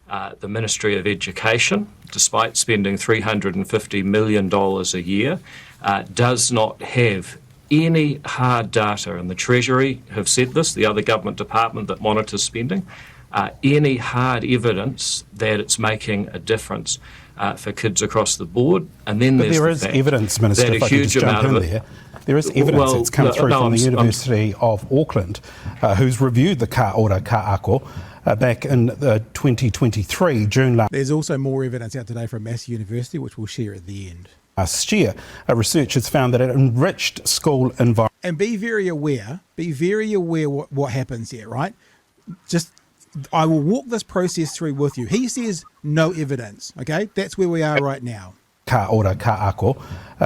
The Ministry of Education, despite spending $350 million a year, does not have any hard data, and the Treasury have said this, the other government department that monitors spending, any hard evidence that it's making a difference for kids across the board. And then there is evidence, Minister, if I could just jump in there. There is evidence that's come through from the University of Auckland, who's reviewed the ka ora ka ako back in 2023, June There's also more evidence out today from Massey University, which we'll share at the end. Last year, research has found that it enriched school environment. And be very aware what happens here, right? I will walk this process through with you. He says no evidence, okay? That's where we are right now. Ka ora ka ako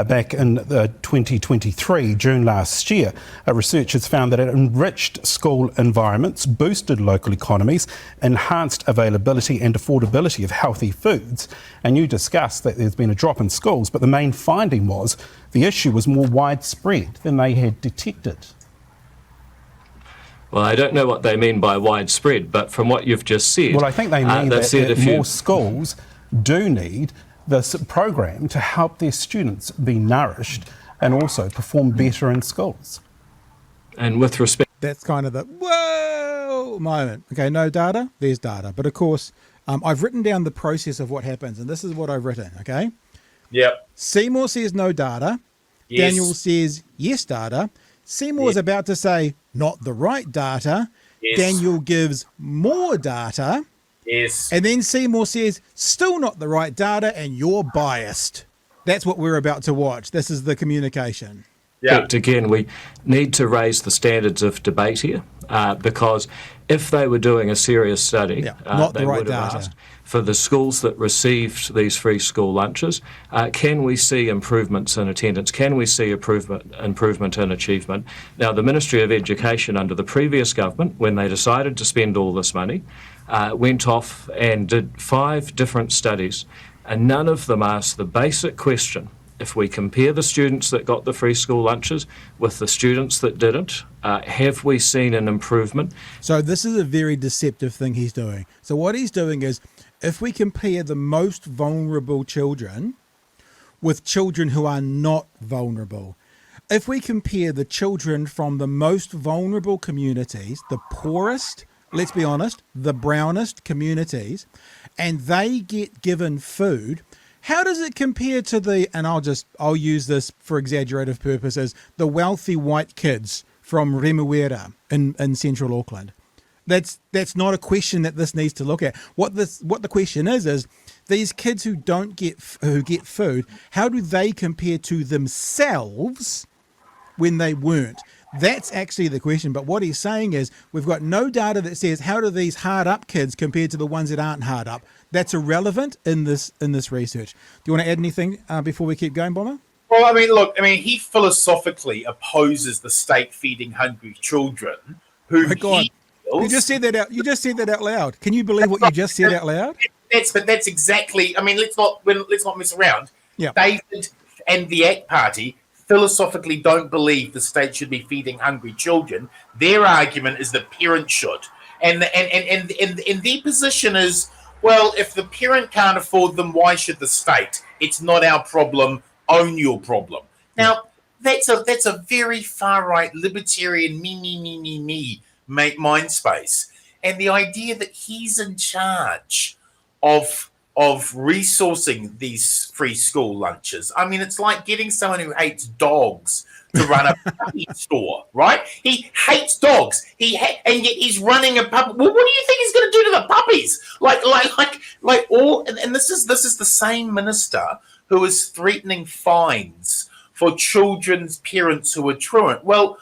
back in 2023, June last year, research has found that it enriched school environments, boosted local economies, enhanced availability and affordability of healthy foods. And you discussed that there's been a drop in schools, but the main finding was the issue was more widespread than they had detected. Well, I don't know what they mean by widespread, but from what you've just said... Well, I think they mean that more schools do need this program to help their students be nourished and also perform better in schools. And with respect... That's kind of the whoa moment. Okay, no data, there's data. But of course, I've written down the process of what happens, and this is what I've written, okay? Yep. Seymour says no data. Yes. Daniel says yes data. Seymour's about to say not the right data. Yes. Daniel gives more data. Yes. And then Seymour says, still not the right data and you're biased. That's what we're about to watch. This is the communication. Yeah. But again, we need to raise the standards of debate here because if they were doing a serious study, they would have asked for the schools that received these free school lunches, can we see improvements in attendance? Can we see improvement in achievement? Now, the Ministry of Education under the previous government, when they decided to spend all this money, went off and did 5 different studies, and none of them asked the basic question: if we compare the students that got the free school lunches with the students that didn't, have we seen an improvement? So this is a very deceptive thing he's doing. So what he's doing is, if we compare the most vulnerable children with children who are not vulnerable, if we compare the children from the most vulnerable communities, the poorest, let's be honest, the brownest communities, and they get given food, how does it compare to the, and I'll use this for exaggerative purposes, the wealthy white kids from Remuera in central Auckland? That's not a question that this needs to look at. What the question is these kids who get food, how do they compare to themselves when they weren't? That's actually the question. But what he's saying is we've got no data that says how do these hard up kids compare to the ones that aren't hard up. That's irrelevant in this research. Do you want to add anything before we keep going, Bomber? Well, he philosophically opposes the state feeding hungry children who You just said that out. You just said that out loud. Can you believe what you just said out loud? That's exactly. Let's not mess around. Yeah. David and the ACT Party philosophically don't believe the state should be feeding hungry children. Their argument is that parents should, and their position is, well, if the parent can't afford them, why should the state? It's not our problem. Own your problem. Now that's a very far right libertarian me mind space, and the idea that he's in charge of resourcing these free school lunches. It's like getting someone who hates dogs to run a puppy store, right? He hates dogs. And yet he's running a puppy. Well, what do you think he's going to do to the puppies? And this is the same minister who is threatening fines for children's parents who are truant. Well,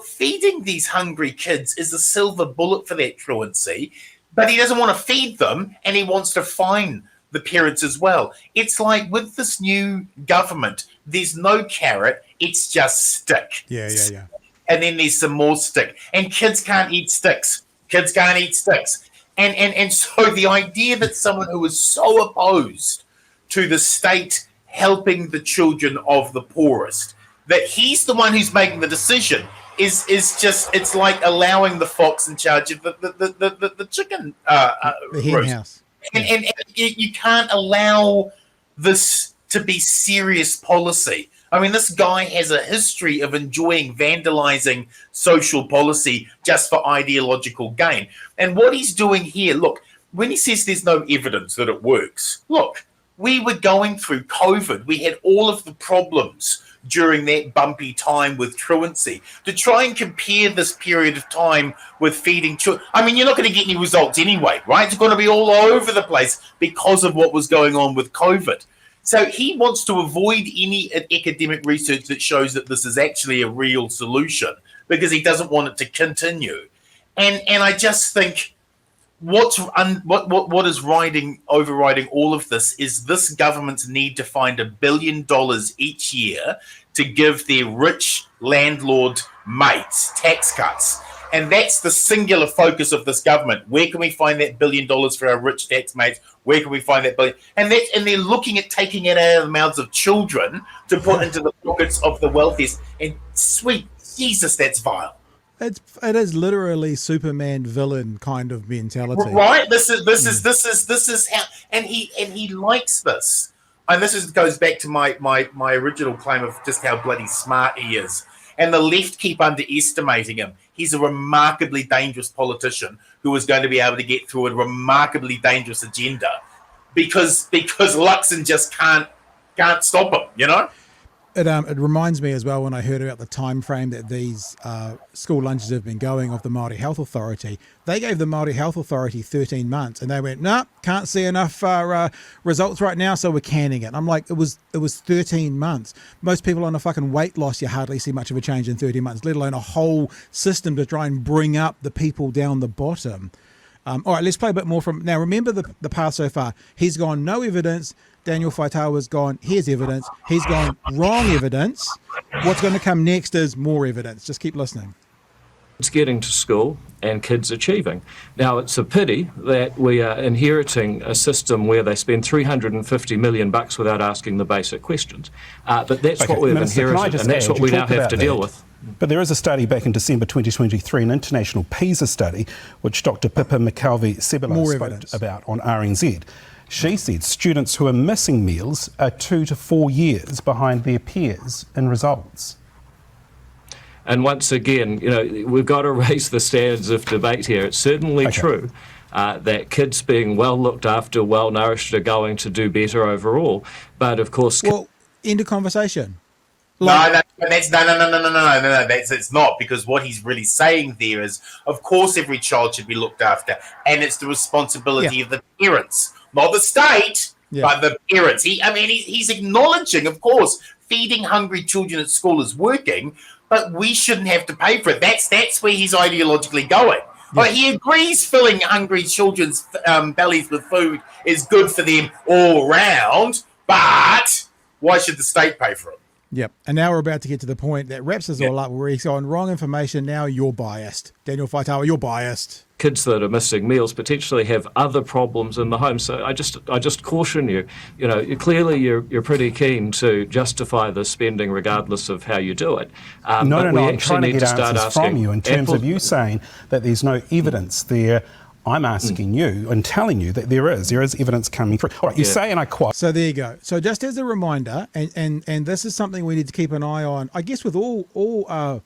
feeding these hungry kids is a silver bullet for that truancy, but he doesn't want to feed them, and he wants to fine the parents as well. It's like with this new government, there's no carrot, it's just stick. Yeah. And then there's some more stick. And kids can't eat sticks. And so the idea that someone who is so opposed to the state helping the children of the poorest, that he's the one who's making the decision, is just, it's like allowing the fox in charge of the chicken the hen house. and you can't allow this to be serious policy. I mean, this guy has a history of enjoying vandalizing social policy just for ideological gain. And what he's doing here, look, when he says there's no evidence that it works, look, we were going through COVID. We had all of the problems during that bumpy time with truancy. To try and compare this period of time with feeding children, I mean, you're not going to get any results anyway, right? It's going to be all over the place because of what was going on with COVID. So he wants to avoid any academic research that shows that this is actually a real solution because he doesn't want it to continue. And I just think what is overriding all of this is this government's need to find $1 billion each year to give their rich landlord mates tax cuts. And that's the singular focus of this government. Where can we find that $1 billion for our rich tax mates? Where can we find that billion? And they're looking at taking it out of the mouths of children to put into the pockets of the wealthiest. And sweet Jesus, that's vile. It is literally Superman villain kind of mentality, right? This is how, and he likes this. And this goes back to my original claim of just how bloody smart he is. And the left keep underestimating him. He's a remarkably dangerous politician who is going to be able to get through a remarkably dangerous agenda because Luxon just can't stop him, you know? It reminds me as well when I heard about the time frame that these school lunches have been going of the Māori Health Authority. They gave the Māori Health Authority 13 months and they went, no, can't see enough results right now, so we're canning it. And I'm like, it was 13 months. Most people on a fucking weight loss, you hardly see much of a change in 13 months, let alone a whole system to try and bring up the people down the bottom. All right, let's play a bit more from... Now, remember the path so far. He's gone no evidence. Daniel Faitawa's gone, here's evidence. He's gone wrong evidence. What's going to come next is more evidence. Just keep listening. It's getting to school and kids achieving. Now, it's a pity that we are inheriting a system where they spend $350 million without asking the basic questions. But that's what we've inherited, and that's what we now have to deal with. But there is a study back in December 2023, an international PISA study, which Dr. Pippa McKelvey-Sebelo spoke about on RNZ. She said students who are missing meals are 2 to 4 years behind their peers in results. And once again, you know, we've got to raise the standards of debate here. It's certainly true that kids being well looked after, well nourished, are going to do better overall. But of course, well, end of conversation. No, it's not, because what he's really saying there is, of course, every child should be looked after, and it's the responsibility of the parents, not the state, but the parents. He's acknowledging, of course, feeding hungry children at school is working, but we shouldn't have to pay for it. That's where he's ideologically going. But he agrees filling hungry children's bellies with food is good for them all round, but why should the state pay for it? Yep. And now we're about to get to the point that wraps us all up, where he's on wrong information. Now you're biased. Daniel Faitawa, you're biased. Kids that are missing meals potentially have other problems in the home. So I just caution you, you know, clearly you're pretty keen to justify the spending regardless of how you do it. No, I'm trying to get answers from you in terms of you saying that there's no evidence there. I'm asking you and telling you that there is evidence coming through. All right, you say, and I quote. So there you go. So just as a reminder, and this is something we need to keep an eye on, I guess, with all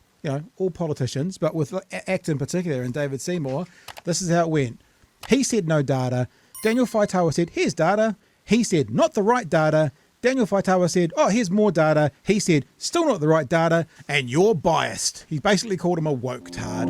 politicians, but with ACT in particular and David Seymour, this is how it went. He said no data. Daniel Faitawa said, here's data. He said, not the right data. Daniel Faitawa said, oh, here's more data. He said, still not the right data, and you're biased. He basically called him a woke tard.